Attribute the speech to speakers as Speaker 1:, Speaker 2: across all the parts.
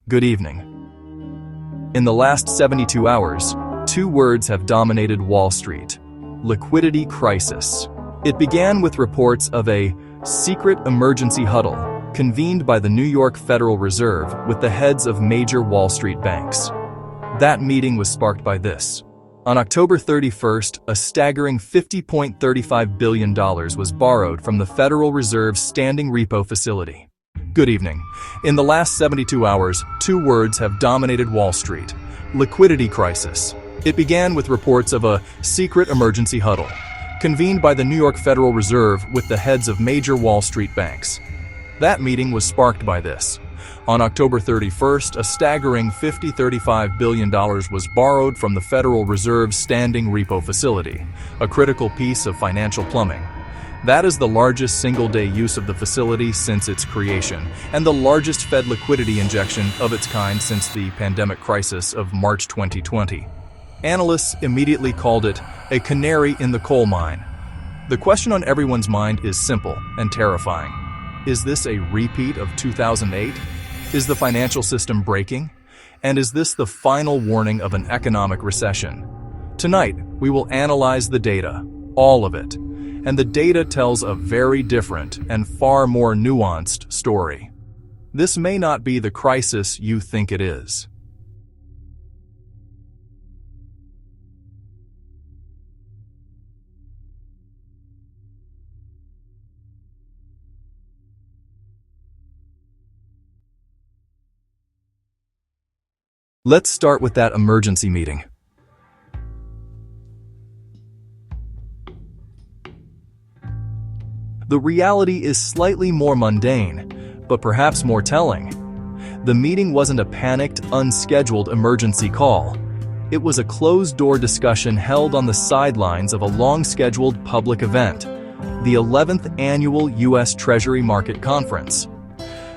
Speaker 1: Good evening. In the last 72 hours, two words have dominated Wall Street: liquidity crisis. It began with reports of a secret emergency huddle convened by the New York Federal Reserve with the heads of major Wall Street banks. That meeting was sparked by this. On October 31st, a staggering $50.35 billion was borrowed from the Federal Reserve's standing repo facility. Good evening. In the last 72 hours, two words have dominated Wall Street: liquidity crisis. It began with reports of a secret emergency huddle, convened by the New York Federal Reserve with the heads of major Wall Street banks. That meeting was sparked by this. On October 31st, a staggering $35 billion was borrowed from the Federal Reserve's standing repo facility, a critical piece of financial plumbing. That is the largest single-day use of the facility since its creation, and the largest Fed liquidity injection of its kind since the pandemic crisis of March 2020. Analysts immediately called it a canary in the coal mine. The question on everyone's mind is simple and terrifying. Is this a repeat of 2008? Is the financial system breaking? And is this the final warning of an economic recession? Tonight, we will analyze the data, all of it. And the data tells a very different and far more nuanced story. This may not be the crisis you think it is. Let's start with that emergency meeting. The reality is slightly more mundane, but perhaps more telling. The meeting wasn't a panicked, unscheduled emergency call. It was a closed-door discussion held on the sidelines of a long-scheduled public event, the 11th Annual U.S. Treasury Market Conference.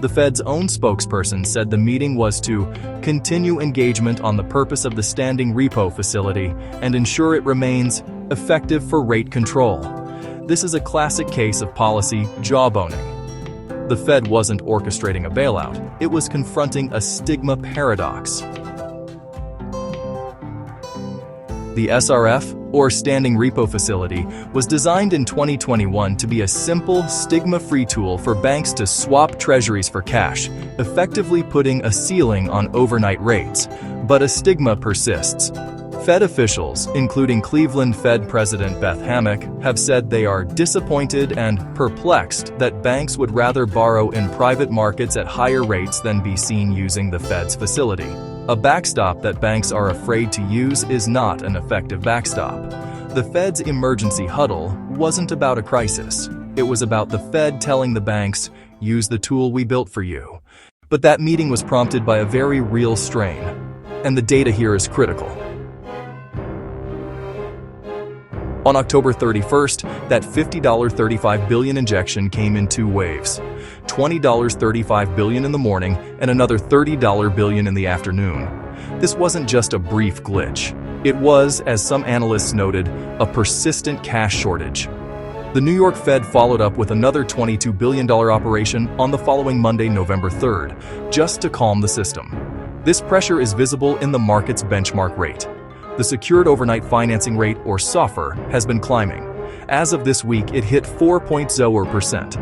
Speaker 1: The Fed's own spokesperson said the meeting was to continue engagement on the purpose of the standing repo facility and ensure it remains effective for rate control. This is a classic case of policy jawboning. The Fed wasn't orchestrating a bailout, it was confronting a stigma paradox. The SRF, or Standing Repo Facility, was designed in 2021 to be a simple, stigma-free tool for banks to swap treasuries for cash, effectively putting a ceiling on overnight rates. But a stigma persists. Fed officials, including Cleveland Fed President Beth Hammack, have said they are disappointed and perplexed that banks would rather borrow in private markets at higher rates than be seen using the Fed's facility. A backstop that banks are afraid to use is not an effective backstop. The Fed's emergency huddle wasn't about a crisis. It was about the Fed telling the banks, "Use the tool we built for you." But that meeting was prompted by a very real strain, and the data here is critical. On October 31st, that $35 billion injection came in two waves. $35 billion in the morning and another $30 billion in the afternoon. This wasn't just a brief glitch. It was, as some analysts noted, a persistent cash shortage. The New York Fed followed up with another $22 billion operation on the following Monday, November 3rd, just to calm the system. This pressure is visible in the market's benchmark rate. The Secured Overnight Financing Rate, or SOFR, has been climbing. As of this week, it hit 4.0%.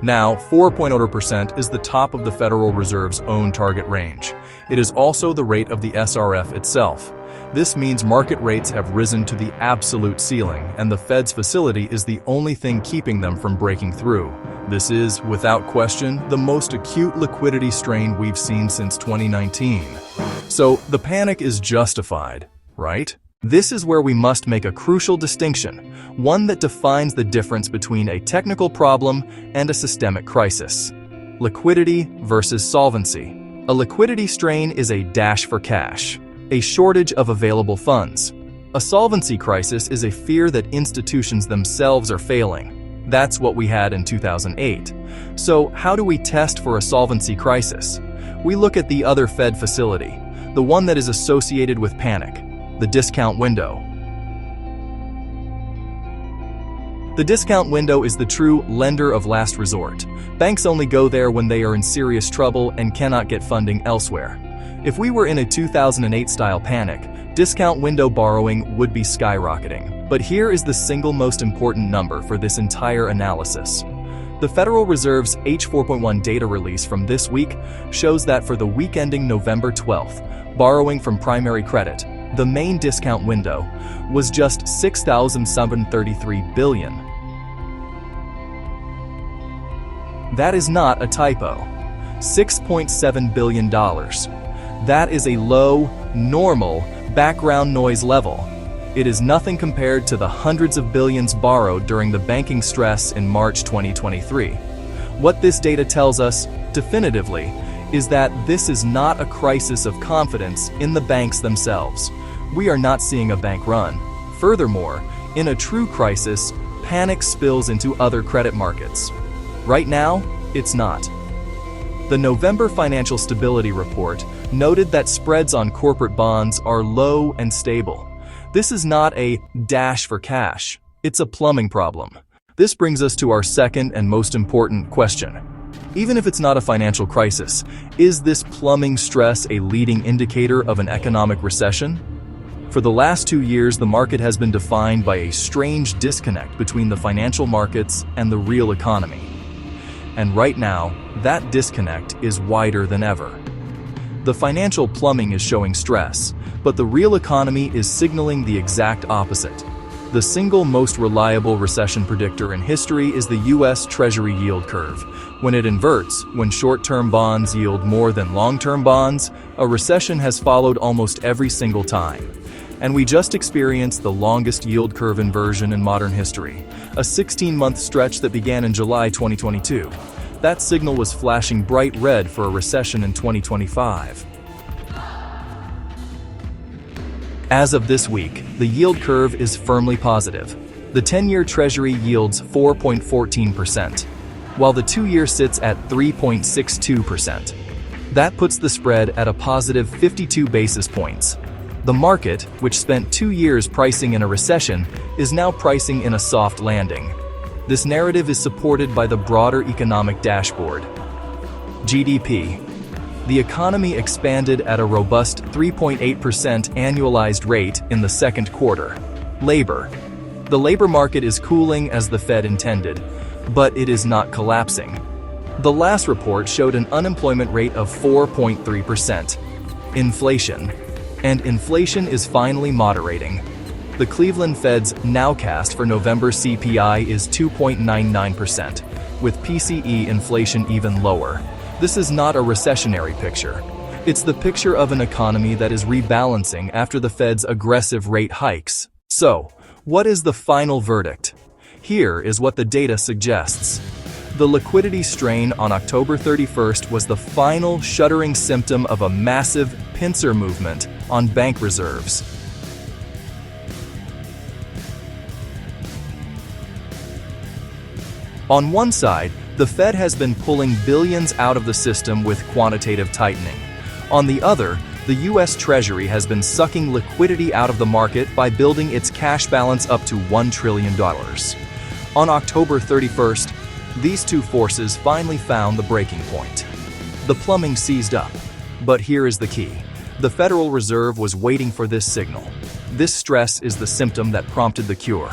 Speaker 1: Now, 4.0% is the top of the Federal Reserve's own target range. It is also the rate of the SRF itself. This means market rates have risen to the absolute ceiling, and the Fed's facility is the only thing keeping them from breaking through. This is, without question, the most acute liquidity strain we've seen since 2019. So, the panic is justified, right? This is where we must make a crucial distinction, one that defines the difference between a technical problem and a systemic crisis. Liquidity versus solvency. A liquidity strain is a dash for cash, a shortage of available funds. A solvency crisis is a fear that institutions themselves are failing. That's what we had in 2008. So, how do we test for a solvency crisis? We look at the other Fed facility, the one that is associated with panic, the discount window. The discount window is the true lender of last resort. Banks only go there when they are in serious trouble and cannot get funding elsewhere. If we were in a 2008-style panic, discount window borrowing would be skyrocketing. But here is the single most important number for this entire analysis. The Federal Reserve's H4.1 data release from this week shows that for the week ending November 12th, borrowing from primary credit, the main discount window, was just $6,733 billion. That is not a typo. $6.7 billion. That is a low, normal, background noise level. It is nothing compared to the hundreds of billions borrowed during the banking stress in March 2023. What this data tells us, definitively, is that this is not a crisis of confidence in the banks themselves. We are not seeing a bank run. Furthermore, in a true crisis, panic spills into other credit markets. Right now, it's not. The November Financial Stability Report noted that spreads on corporate bonds are low and stable. This is not a dash for cash. It's a plumbing problem. This brings us to our second and most important question. Even if it's not a financial crisis, is this plumbing stress a leading indicator of an economic recession? For the last 2 years, the market has been defined by a strange disconnect between the financial markets and the real economy. And right now, that disconnect is wider than ever. The financial plumbing is showing stress, but the real economy is signaling the exact opposite. The single most reliable recession predictor in history is the U.S. Treasury yield curve. When it inverts, when short-term bonds yield more than long-term bonds, a recession has followed almost every single time. And we just experienced the longest yield curve inversion in modern history, a 16-month stretch that began in July 2022. That signal was flashing bright red for a recession in 2025. As of this week, the yield curve is firmly positive. The 10-year Treasury yields 4.14%, while the 2-year sits at 3.62%. That puts the spread at a positive 52 basis points. The market, which spent 2 years pricing in a recession, is now pricing in a soft landing. This narrative is supported by the broader economic dashboard. GDP. The economy expanded at a robust 3.8% annualized rate in the second quarter. Labor. The labor market is cooling as the Fed intended, but it is not collapsing. The last report showed an unemployment rate of 4.3%. Inflation. And inflation is finally moderating. The Cleveland Fed's nowcast for November CPI is 2.99%, with PCE inflation even lower. This is not a recessionary picture. It's the picture of an economy that is rebalancing after the Fed's aggressive rate hikes. So, what is the final verdict? Here is what the data suggests. The liquidity strain on October 31st was the final shuddering symptom of a massive pincer movement on bank reserves. On one side, the Fed has been pulling billions out of the system with quantitative tightening. On the other, the U.S. Treasury has been sucking liquidity out of the market by building its cash balance up to $1 trillion. On October 31st, these two forces finally found the breaking point. The plumbing seized up. But here is the key. The Federal Reserve was waiting for this signal. This stress is the symptom that prompted the cure.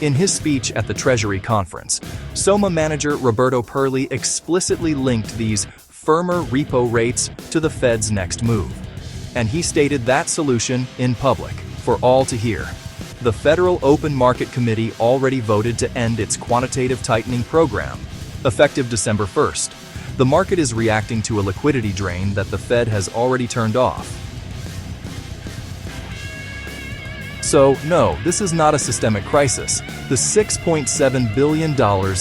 Speaker 1: In his speech at the Treasury conference, SOMA manager Roberto Perli explicitly linked these firmer repo rates to the Fed's next move. And he stated that solution in public for all to hear. The Federal Open Market Committee already voted to end its quantitative tightening program, effective December 1st. The market is reacting to a liquidity drain that the Fed has already turned off. So, no, this is not a systemic crisis. The $6.7 billion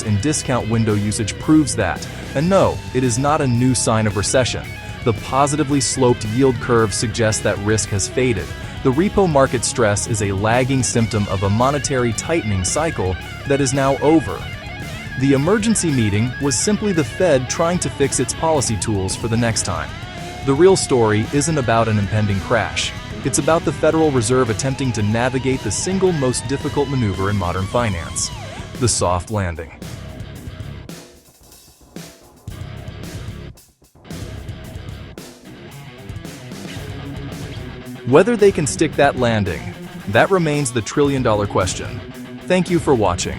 Speaker 1: in discount window usage proves that. And no, it is not a new sign of recession. The positively sloped yield curve suggests that risk has faded. The repo market stress is a lagging symptom of a monetary tightening cycle that is now over. The emergency meeting was simply the Fed trying to fix its policy tools for the next time. The real story isn't about an impending crash. It's about the Federal Reserve attempting to navigate the single most difficult maneuver in modern finance. the soft landing. Whether they can stick that landing, that remains the trillion-dollar question. Thank you for watching.